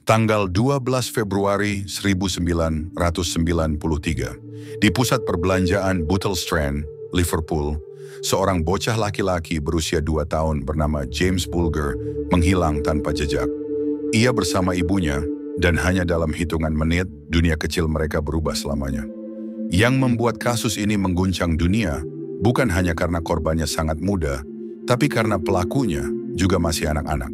Tanggal 12 Februari 1993, di pusat perbelanjaan Bootle Strand, Liverpool, seorang bocah laki-laki berusia 2 tahun bernama James Bulger menghilang tanpa jejak. Ia bersama ibunya, dan hanya dalam hitungan menit, dunia kecil mereka berubah selamanya. Yang membuat kasus ini mengguncang dunia, bukan hanya karena korbannya sangat muda, tapi karena pelakunya juga masih anak-anak.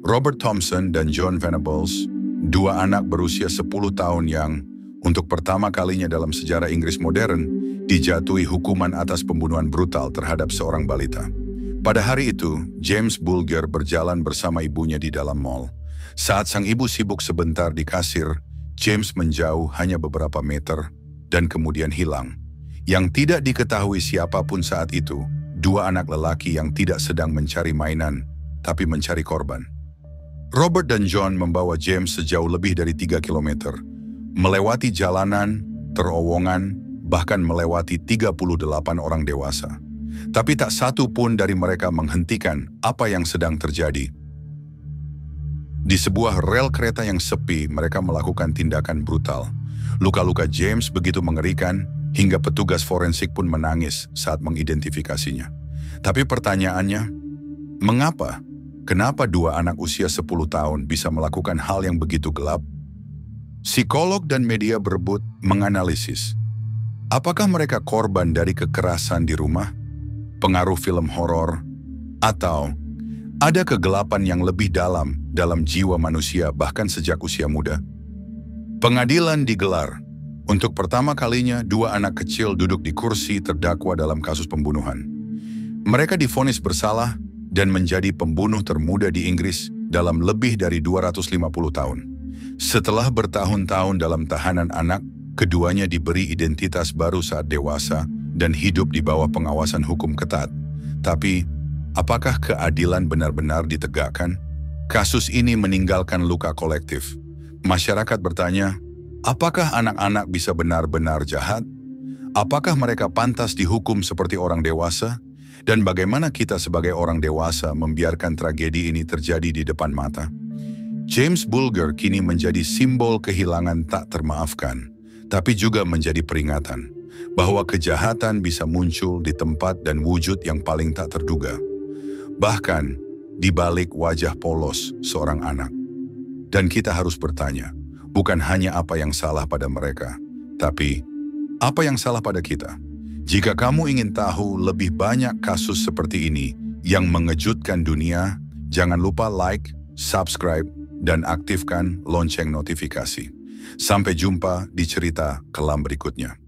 Robert Thompson dan John Venables, dua anak berusia 10 tahun yang, untuk pertama kalinya dalam sejarah Inggris modern, dijatuhi hukuman atas pembunuhan brutal terhadap seorang balita. Pada hari itu, James Bulger berjalan bersama ibunya di dalam mall. Saat sang ibu sibuk sebentar di kasir, James menjauh hanya beberapa meter dan kemudian hilang. Yang tidak diketahui siapapun saat itu, dua anak lelaki yang tidak sedang mencari mainan, tapi mencari korban. Robert dan John membawa James sejauh lebih dari 3 kilometer, melewati jalanan, terowongan, bahkan melewati 38 orang dewasa. Tapi tak satu pun dari mereka menghentikan apa yang sedang terjadi. Di sebuah rel kereta yang sepi, mereka melakukan tindakan brutal. Luka-luka James begitu mengerikan, hingga petugas forensik pun menangis saat mengidentifikasinya. Tapi pertanyaannya, mengapa? Kenapa dua anak usia 10 tahun bisa melakukan hal yang begitu gelap? Psikolog dan media berebut menganalisis. Apakah mereka korban dari kekerasan di rumah, pengaruh film horor, atau ada kegelapan yang lebih dalam jiwa manusia bahkan sejak usia muda? Pengadilan digelar. Untuk pertama kalinya, dua anak kecil duduk di kursi terdakwa dalam kasus pembunuhan. Mereka divonis bersalah dan menjadi pembunuh termuda di Inggris dalam lebih dari 250 tahun. Setelah bertahun-tahun dalam tahanan anak, keduanya diberi identitas baru saat dewasa dan hidup di bawah pengawasan hukum ketat. Tapi, apakah keadilan benar-benar ditegakkan? Kasus ini meninggalkan luka kolektif. Masyarakat bertanya, apakah anak-anak bisa benar-benar jahat? Apakah mereka pantas dihukum seperti orang dewasa? Dan bagaimana kita sebagai orang dewasa membiarkan tragedi ini terjadi di depan mata? James Bulger kini menjadi simbol kehilangan tak termaafkan, tapi juga menjadi peringatan bahwa kejahatan bisa muncul di tempat dan wujud yang paling tak terduga. Bahkan di balik wajah polos seorang anak. Dan kita harus bertanya, bukan hanya apa yang salah pada mereka, tapi apa yang salah pada kita? Jika kamu ingin tahu lebih banyak kasus seperti ini yang mengejutkan dunia, jangan lupa like, subscribe, dan aktifkan lonceng notifikasi. Sampai jumpa di cerita kelam berikutnya.